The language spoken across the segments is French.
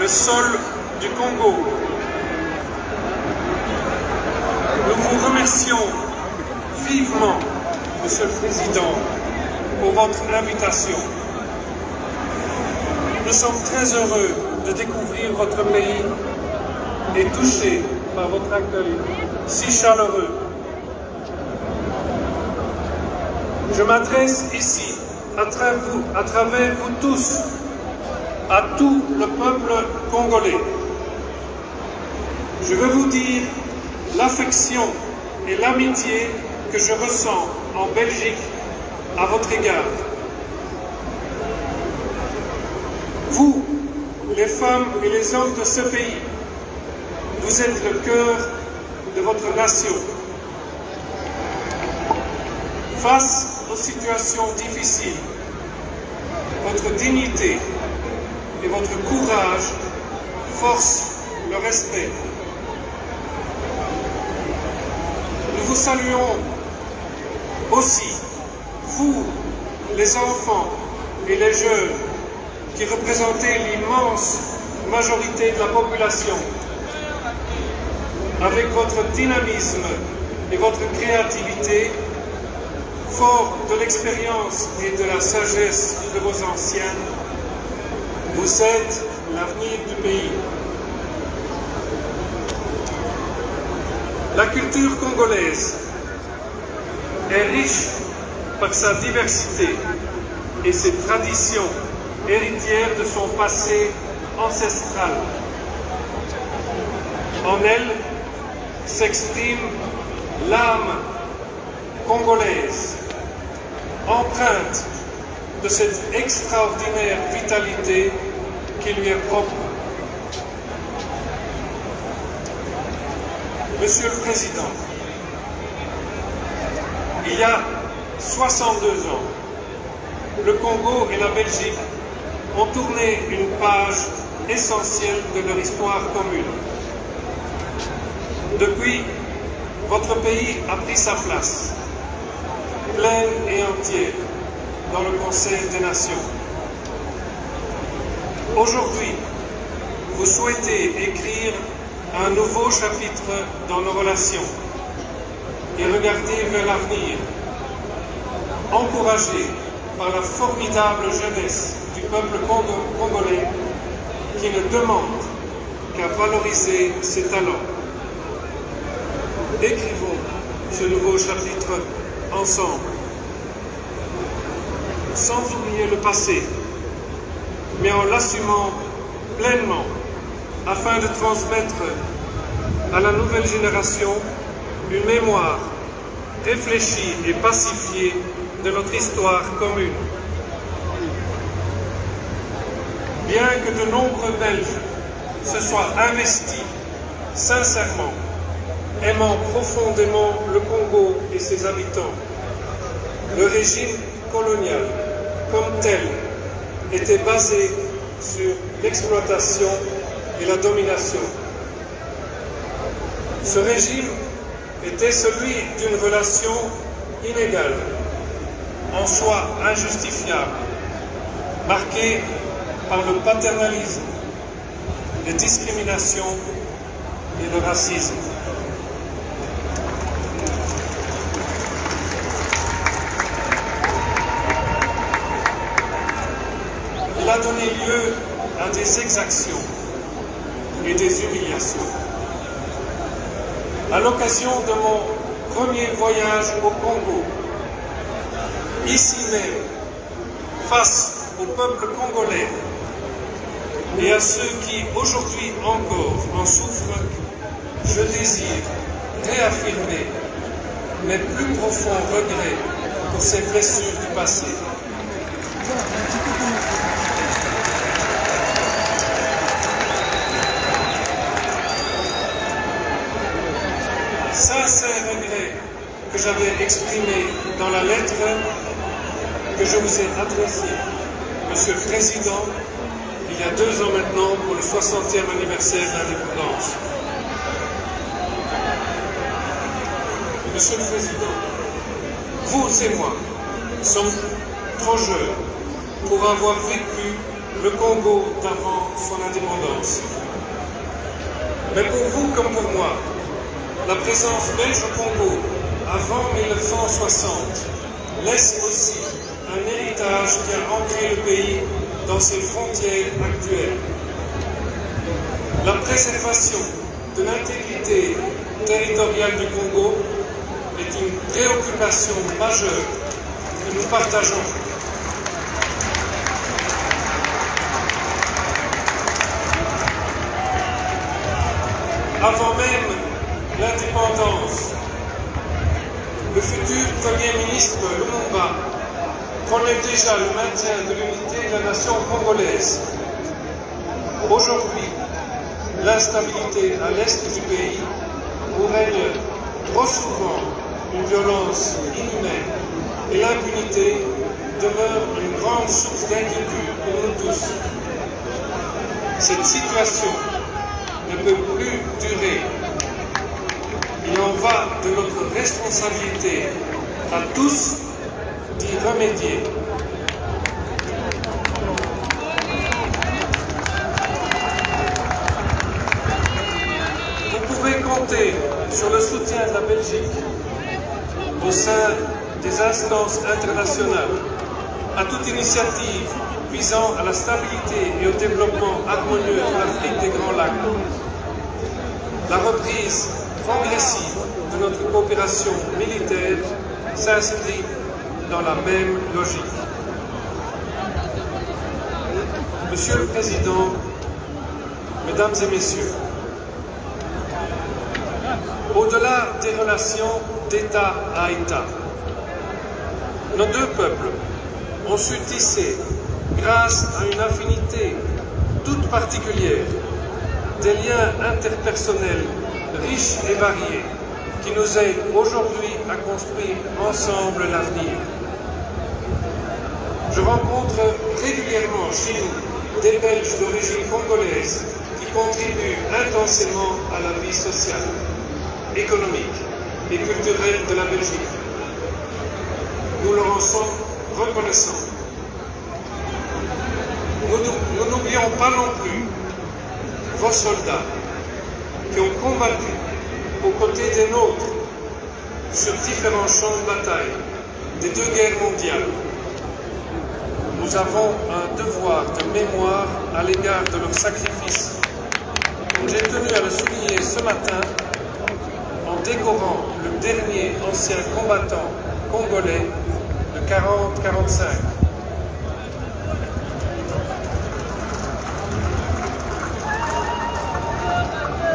le sol du Congo. Nous vous remercions vivement, Monsieur le Président, pour votre invitation. Nous sommes très heureux de découvrir votre pays et touchés par votre accueil si chaleureux. Je m'adresse ici, à travers vous tous, à tout le peuple congolais. Je veux vous dire l'affection et l'amitié que je ressens en Belgique à votre égard. Vous, les femmes et les hommes de ce pays, vous êtes le cœur de votre nation. Face aux situations difficiles, votre dignité et votre courage forcent le respect. Nous vous saluons aussi, vous, les enfants et les jeunes, qui représentez l'immense majorité de la population. Avec votre dynamisme et votre créativité, fort de l'expérience et de la sagesse de vos anciens, vous êtes l'avenir du pays. La culture congolaise est riche par sa diversité et ses traditions héritières de son passé ancestral. En elle s'exprime l'âme congolaise, empreinte de cette extraordinaire vitalité qui lui est propre. Monsieur le Président, il y a 62 ans, le Congo et la Belgique ont tourné une page essentielle de leur histoire commune. Depuis, votre pays a pris sa place, pleine et entière, dans le Conseil des Nations. Aujourd'hui, vous souhaitez écrire un nouveau chapitre dans nos relations et regarder vers l'avenir, encouragé par la formidable jeunesse du peuple congolais qui ne demande qu'à valoriser ses talents. Écrivons ce nouveau chapitre ensemble, sans oublier le passé, mais en l'assumant pleinement, afin de transmettre à la nouvelle génération une mémoire réfléchie et pacifiée de notre histoire commune. Bien que de nombreux Belges se soient investis sincèrement, aimant profondément le Congo et ses habitants, le régime colonial, comme tel, était basé sur l'exploitation et la domination. Ce régime était celui d'une relation inégale, en soi injustifiable, marquée par le paternalisme, les discriminations et le racisme. Il a donné lieu à des exactions et des humiliations. À l'occasion de mon premier voyage au Congo, ici même, face au peuple congolais et à ceux qui aujourd'hui encore en souffrent, je désire réaffirmer mes plus profonds regrets pour ces blessures du passé. Sincère regret que j'avais exprimé dans la lettre que je vous ai adressée, Monsieur le Président, il y a 2 ans maintenant, pour le 60e anniversaire de l'indépendance. Monsieur le Président, vous et moi sommes trop jeunes pour avoir vécu le Congo d'avant son indépendance. Mais pour vous comme pour moi, la présence belge au Congo avant 1960 laisse aussi un héritage qui a ancré le pays dans ses frontières actuelles. La préservation de l'intégrité territoriale du Congo est une préoccupation majeure que nous partageons. Avant même l'indépendance, le futur Premier ministre Lumumba prônait déjà le maintien de l'unité de la nation congolaise. Aujourd'hui, l'instabilité à l'est du pays, où règne trop souvent une violence inhumaine et l'impunité, demeure une grande source d'inquiétude pour nous tous. Cette situation ne peut plus durer. Il en va de notre responsabilité à tous d'y remédier. Vous pouvez compter sur le soutien de la Belgique au sein des instances internationales à toute initiative visant à la stabilité et au développement harmonieux de l'Afrique des Grands Lacs. La reprise progressive de notre coopération militaire s'inscrit dans la même logique. Monsieur le Président, Mesdames et Messieurs, au-delà des relations d'État à État, nos deux peuples ont su tisser, grâce à une affinité toute particulière, des liens interpersonnels riches et variés qui nous aident aujourd'hui à construire ensemble l'avenir. Je rencontre régulièrement chez nous des Belges d'origine congolaise qui contribuent intensément à la vie sociale, économique et culturelle de la Belgique. Nous leur en sommes reconnaissants. Nous n'oublions pas non plus vos soldats qui ont combattu aux côtés des nôtres sur différents champs de bataille des deux guerres mondiales. Nous avons un devoir de mémoire à l'égard de leur sacrifice. J'ai tenu à le souligner ce matin en décorant le dernier ancien combattant congolais de 40-45.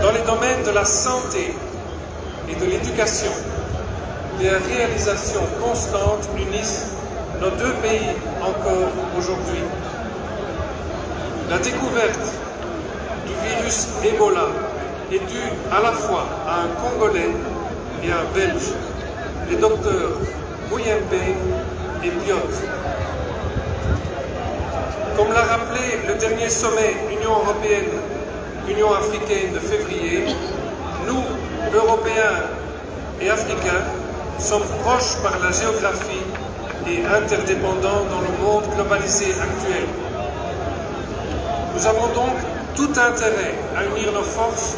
Dans les domaines de la santé et de l'éducation, des réalisations constantes unissent nos deux pays encore aujourd'hui. La découverte du virus Ebola est due à la fois à un Congolais et à un Belge, les docteurs Mouyembe et Piot. Comme l'a rappelé le dernier sommet Union européenne-Union africaine de février, nous, Européens et Africains, sommes proches par la géographie et interdépendants dans le monde globalisé actuel. Nous avons donc tout intérêt à unir nos forces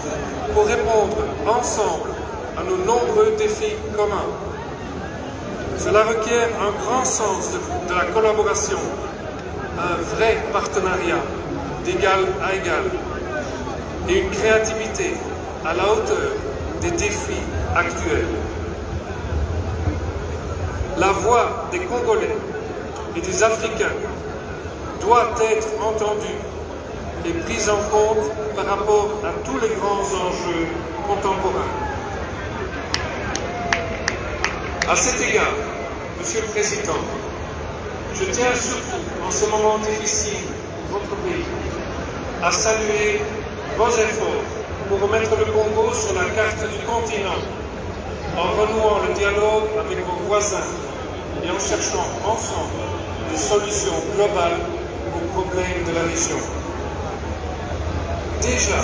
pour répondre ensemble à nos nombreux défis communs. Cela requiert un grand sens de la collaboration, un vrai partenariat d'égal à égal et une créativité à la hauteur des défis actuels. La voix des Congolais et des Africains doit être entendue et prise en compte par rapport à tous les grands enjeux contemporains. À cet égard, Monsieur le Président, je tiens surtout, en ce moment difficile pour votre pays, à saluer vos efforts pour remettre le Congo sur la carte du continent, en renouant le dialogue avec vos voisins et en cherchant ensemble des solutions globales aux problèmes de la région. Déjà,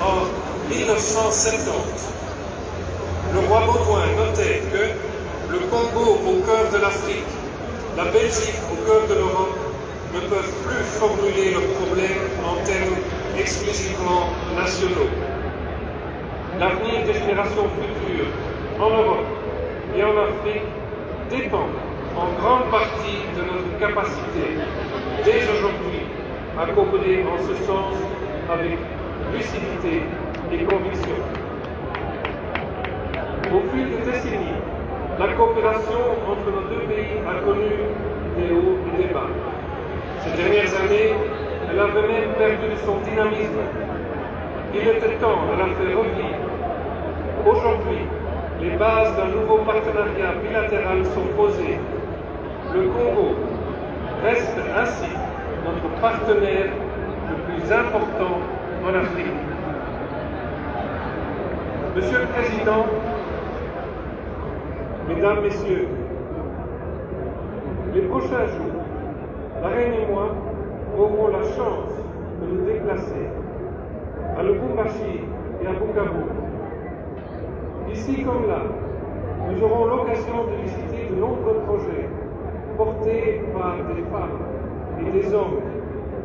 en 1970, le roi Baudouin notait que le Congo au cœur de l'Afrique, la Belgique au cœur de l'Europe, ne peuvent plus formuler leurs problèmes en termes exclusivement nationaux. L'avenir des générations futures en Europe et en Afrique dépend en grande partie de notre capacité, dès aujourd'hui, à coopérer en ce sens avec lucidité et conviction. Au fil des décennies, la coopération entre nos deux pays a connu des hauts et des bas. Ces dernières années, elle avait même perdu son dynamisme. Il était temps de la faire revivre. Aujourd'hui, les bases d'un nouveau partenariat bilatéral sont posées. Le Congo reste ainsi notre partenaire le plus important en Afrique. Monsieur le Président, Mesdames, Messieurs, les prochains jours, la Reine et moi aurons la chance de nous déplacer à Lubumbashi et à Bukavu. Ici comme là, nous aurons l'occasion de visiter de nombreux projets portés par des femmes et des hommes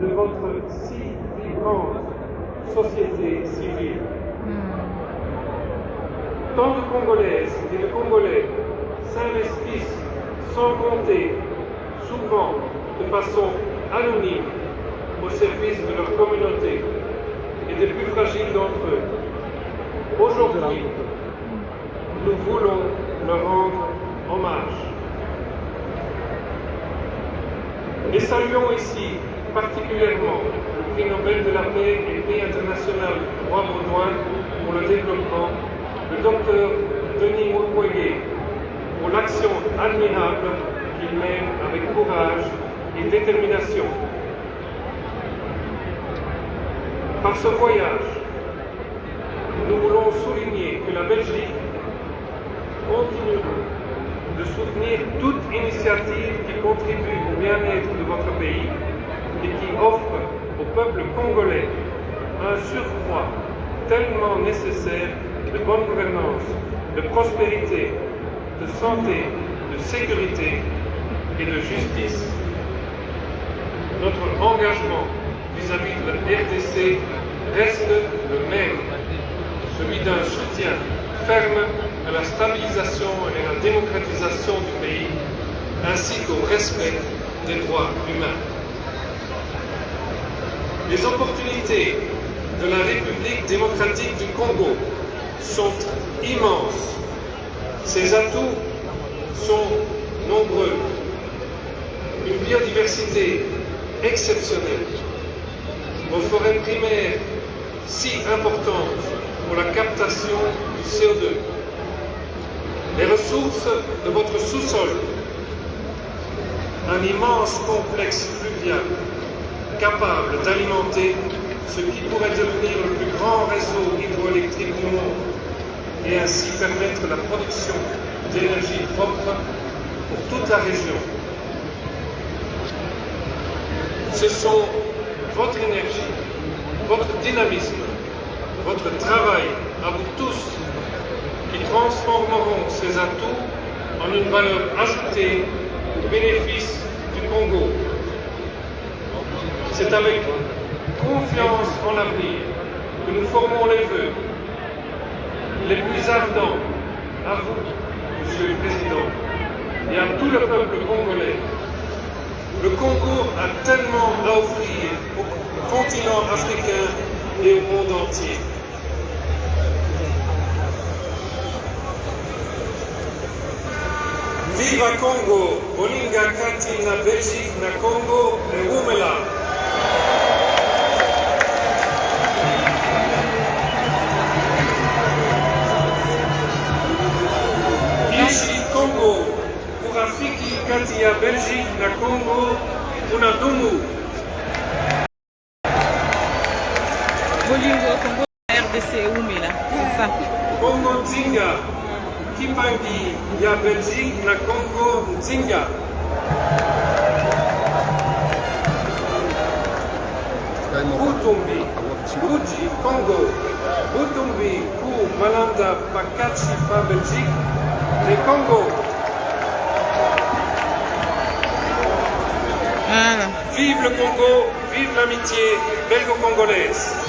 de votre si vibrante société civile. Tant de Congolaises et de Congolais s'investissent sans compter, souvent de façon anonyme, au service de leur communauté et des plus fragiles d'entre eux. Aujourd'hui, nous voulons leur rendre hommage. Et saluons ici particulièrement le prix Nobel de la paix et prix international Roi Baudouin pour le développement, le docteur Denis Mukwege, pour l'action admirable qu'il mène avec courage et détermination. Par ce voyage, nous voulons souligner que la Belgique continue de soutenir toute initiative qui contribue au bien-être de votre pays et qui offre au peuple congolais un surcroît tellement nécessaire de bonne gouvernance, de prospérité, de santé, de sécurité et de justice. Notre engagement vis-à-vis de la RDC reste le même, celui d'un soutien ferme à la stabilisation et à la démocratisation du pays, ainsi qu'au respect des droits humains. Les opportunités de la République démocratique du Congo sont immenses. Ses atouts sont nombreux. Une biodiversité exceptionnelle, nos forêts primaires si importantes pour la captation du CO2, les ressources de votre sous-sol, un immense complexe fluvial capable d'alimenter ce qui pourrait devenir le plus grand réseau hydroélectrique du monde et ainsi permettre la production d'énergie propre pour toute la région. Ce sont votre énergie, votre dynamisme, votre travail à vous tous qui transformeront ces atouts en une valeur ajoutée au bénéfice du Congo. C'est avec confiance en l'avenir que nous formons les vœux les plus ardents à vous, Monsieur le Président, et à tout le peuple congolais. Le Congo a tellement à offrir au continent africain et au monde entier. Viva Congo, Bolinga Kati na Belgique na Congo et Wumela. Ici Congo, pour Afrique Kati ya Belgique na Congo, kuna Dumu. Bolingo, Congo, RDC, Wumela, c'est ça. Congo Nzinga, Kipangi ya Belgique na Congo Nzinga. Butumbi, Buji, Congo. Butumbi pour Malanda Pakachi pa Belgique et Congo. Voilà. Vive le Congo, vive l'amitié belgo-congolaise.